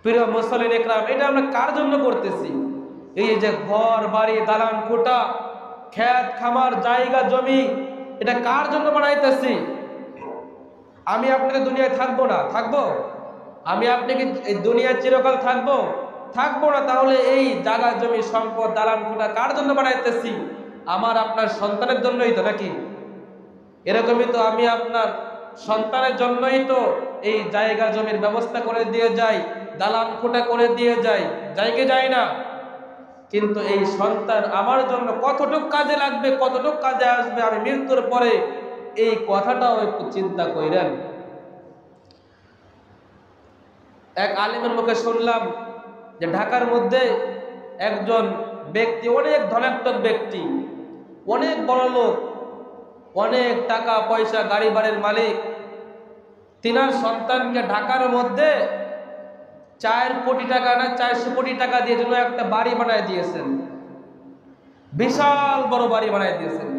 প্রিয় মুসলিম একরাম, এটা আমরা কার জন্য করতেছি? এই যে ঘর বাড়ি দালান কোঠা ক্ষেত খামার জায়গা জমি, এটা কার জন্য বানাইতেছি? আমি আপনাকে দুনিয়ায় থাকবো না? থাকবো? আমি আপনি কি এই দুনিয়ায় চিরকাল থাকবো? থাকবো না। তাহলে এই জায়গা জমি সম্পদ দালান কোঠা কার জন্য বানাইতেছি? আমার আপনার সন্তানের জন্যই তো, নাকি? এরকমই তো আমি আপনার সন্তানের জন্যই তো এই জায়গা জমির ব্যবস্থা করে দিয়ে যাই, দালান কোঠা করে দিয়ে যাই, জায়গা যায় না? কিন্তু এই সন্তান আমার জন্য কতটুক কাজে লাগবে, কতটুক কাজে আসবে আমি মৃত্যুর পরে, এই কথাটাও একটু চিন্তা করেন। এক আলেমের মুখে শুনলাম যে ঢাকার মধ্যে একজন ব্যক্তি, অনেক ধনাত্মক ব্যক্তি, অনেক বড় লোক, অনেক টাকা পয়সা গাড়ি বাড়ির মালিক, তিনার সন্তানকে ঢাকার মধ্যে 4 কোটি টাকা না 400 কোটি টাকা দিয়ে জন্য একটা বাড়ি বানায় দিয়েছেন, বিশাল বড় বাড়ি বানায় দিয়েছেন।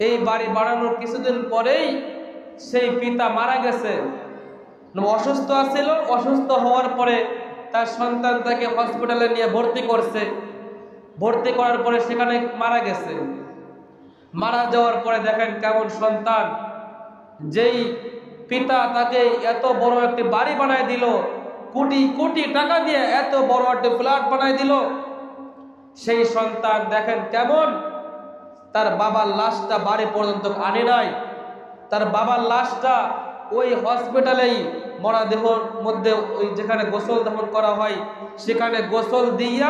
এই বাড়ি বানানোর কিছুদিন পরেই সেই পিতা মারা গেছে, অসুস্থ আছিল। অসুস্থ হওয়ার পরে তার সন্তান তাকে হসপিটালে নিয়ে ভর্তি করছে। ভর্তি করার পরে সেখানে মারা গেছে। মারা যাওয়ার পরে দেখেন কেমন সন্তান, যেই পিতা তাকে এত বড় একটি বাড়ি বানায় দিল, কোটি কোটি টাকা দিয়ে এত বড় একটি ফ্ল্যাট বানায় দিল, সেই সন্তান দেখেন কেমন তার বাবার লাশটা বাড়ি পর্যন্ত আনে নাই। তার বাবার লাশটা ওই হসপিটালেই মরদেহের মধ্যে, ওই যেখানে গোসল দাফন করা হয় সেখানে গোসল দিয়া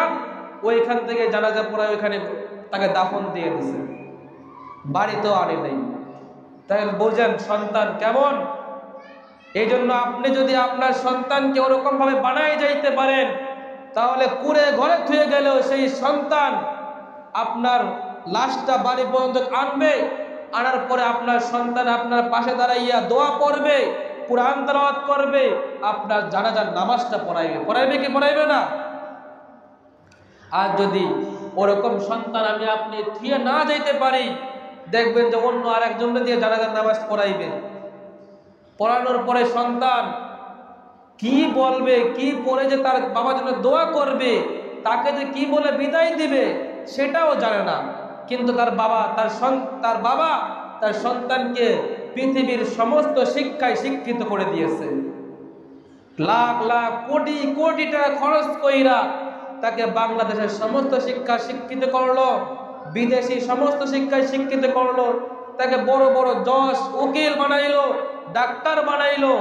ওইখান থেকে জানাজা পড়ায় ওইখানে তাকে দাফন দিয়ে দিছে, বাড়িতেও আনে নাই। তাহলে বোঝেন সন্তান কেমন। এই জন্য আপনি যদি আপনার সন্তানকে ওরকম ভাবে বানায় যাইতে পারেন, তাহলে কুড়ে ঘরে থুয়ে গেলেও সেই সন্তান আপনার লাশটা বাড়ি পর্যন্ত আনবে। আনার পরে আপনার সন্তান আপনার পাশে দাঁড়াইয়া দোয়া পড়বে, কুরআন তেলাওয়াত করবে, আপনার জানাজার নামাজটা পড়াইবে। পড়াইবে কি পড়াইবে না? আর যদি ওরকম সন্তান আমি আপনি থুয়ে না যাইতে পারি, দেখবেন যে অন্য আরেকজনকে দিয়ে জানাজার নামাজ পড়াইবে। পড়ানোর পরে সন্তান কি বলবে, কি পড়ে যে তার বাবার জন্য দোয়া করবে, তাকে যে কি বলে বিদায় দিবে সেটাও জানে না। কিন্তু তার বাবা তার সন্তানকে পৃথিবীর সমস্ত শিক্ষায় শিক্ষিত করে দিয়েছে। লাখ লাখ কোটি কোটি টাকা খরচ কইরা তাকে বাংলাদেশের সমস্ত শিক্ষা শিক্ষিত করলো, বিদেশি সমস্ত শিক্ষায় শিক্ষিত করলো, তাকে বড় বড় জজ উকিল বানাইলো, ডাক্তার বানাইলো।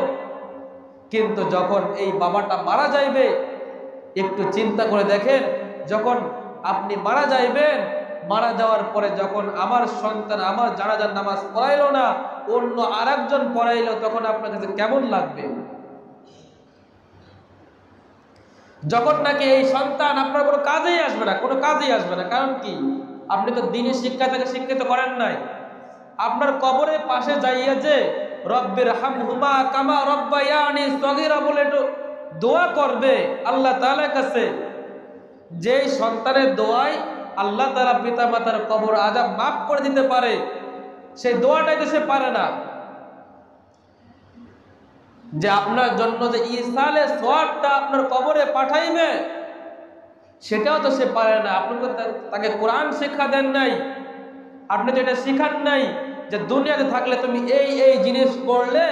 কিন্তু যখন এই বাবাটা মারা যাইবে, একটু চিন্তা করে দেখেন, যখন আপনি মারা যাইবেন, মারা যাওয়ার পরে যখন আমার সন্তান আমার জানাজার নামাজ পড়াইলো না, অন্য আরেকজন পড়াইলো, তখন আপনার কাছে কেমন লাগবে? যখন নাকি এই সন্তান আপনার কোনো কাজেই আসবে না, কোনো কাজেই আসবে না। কারণ কি? আপনি তো দ্বীনি শিক্ষা থেকে শিক্ষিত করেন নাই। আপনার কবরের পাশে যাইয়া যে রব্বির হামহুমা কামা রব্বায়ানি সগীরা বলে একটু দোয়া করবে আল্লাহ তাআলার কাছে, যেই সন্তানের দোয়ায় আল্লাহ তাআলা পিতা মাতার কবর আযাব মাফ করে দিতে পারে, সেই দোয়াটাই তো সে পারে না। যে আপনার জন্য যে ইসালে সওয়াবটা আপনার কবরে পাঠাইবে, সেটাও তো সে পারে না। আপনি তো তাকে কোরআন শিক্ষা দেন নাই, আপনি তো এটা শিখান নাই যে দুনিয়াতে থাকলে তুমি এই এই জিনিস করলে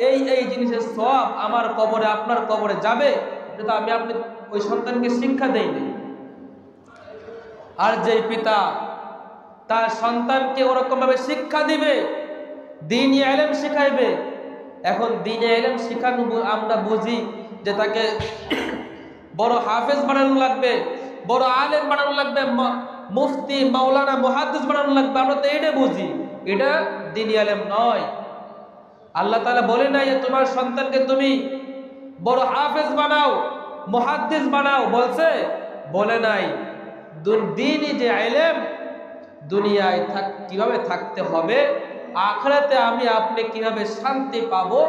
এই এই জিনিসের সওয়াব আমার কবরে আপনার কবরে যাবে। এটা তো আপনি ওই সন্তানকে শিক্ষা দেয়নি। আর যে পিতা তার সন্তানকে ওরকম ভাবে শিক্ষা দিবে, দ্বীনি ইলম শিখাইবে, এখন দ্বীনি ইলম শিখানো আমরা বুঝি যে তাকে বড় হাফেজ বানানো লাগবে, বড় আলেম বানানো লাগবে, মুফতি মাওলানা মুহাদ্দিস বানানো লাগবে, আমরা তো এটা বুঝি। এটা দ্বীনি ইলম নয়। আল্লাহ তাআলা বলে নাই যে তোমার সন্তানকে তুমি বড় হাফেজ বানাও, মুহাদ্দিস বানাও, বলছে? বলে নাই। দ্বীনি যে ইলম, দুনিয়ায় কিভাবে থাকতে হবে, আখিরাতে আমি আপনি কিভাবে শান্তি পাবো,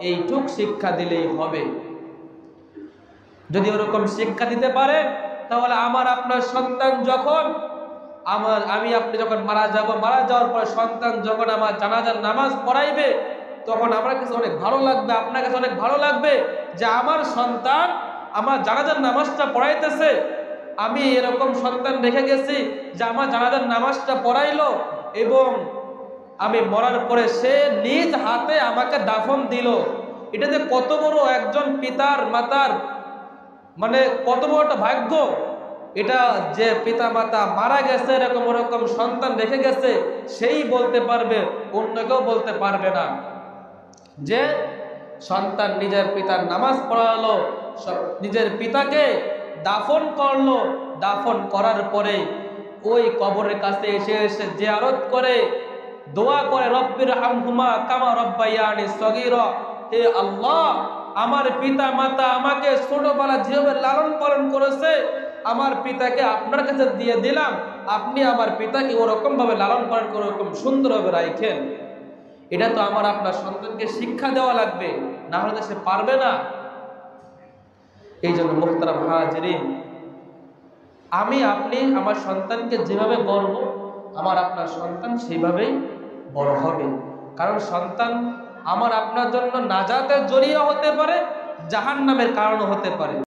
এইটুক শিক্ষা দিলেই হবে। যদি ওরকম শিক্ষা দিতে পারে, তাহলে আমার আপনার সন্তান যখন আমি আপনি যখন মারা যাব, মারা যাওয়ার পরে সন্তান যখন আমার জানাজার নামাজ পড়াইবে, তখন আমার কাছে অনেক ভালো লাগবে, আপনার কাছে অনেক ভালো লাগবে যে আমার সন্তান আমার জানাজার নামাজটা পড়াইতেছে। আমি এরকম সন্তান রেখে গেছি যে আমার জানাজার নামাজটা পড়াইলো এবং আমি মরার পরে সে নিজ হাতে আমাকে দাফন দিল। এটাতে কত বড় একজন পিতার মাতার মানে কত বড় একটা ভাগ্য। এটা যে পিতা মাতা মারা গেছে এরকম ওরকম সন্তান রেখে গেছে সেই বলতে পারবে, অন্য কেউ বলতে পারবে না। যে সন্তান নিজের পিতার নামাজ পড়ালো, নিজের পিতাকে দাফন করলো, দাফন করার পরে ওই কবরের কাছে এসে এসে জিয়ারত করে দোয়া করে, রব্বির হামহুমা কামা রব্বায়ানি সগীরা, হে আল্লাহ আমার পিতা মাতা আমাকে ছোটবেলা যেভাবে লালন পালন করেছে আমার পিতাকে আপনার কাছে দিয়ে দিলাম, আপনি আমার পিতাকে ওরকম ভাবে লালন পালন করে ওরকম সুন্দরভাবে রাখেন। এটা তো আমার আপনার সন্তানকে শিক্ষা দেওয়া লাগবে, না হলে তো সে পারবে না। এই জন্য মুহতারাম হাজিরিন, আমি আপনি আমার সন্তানকে যেভাবে গড়ব আমার আপনার সন্তান সেইভাবেই বড় হবে। কারণ সন্তান আমার আপনার জন্য নাজাতের জরিয়া হতে পারে, জাহান্নামের কারণ হতে পারে।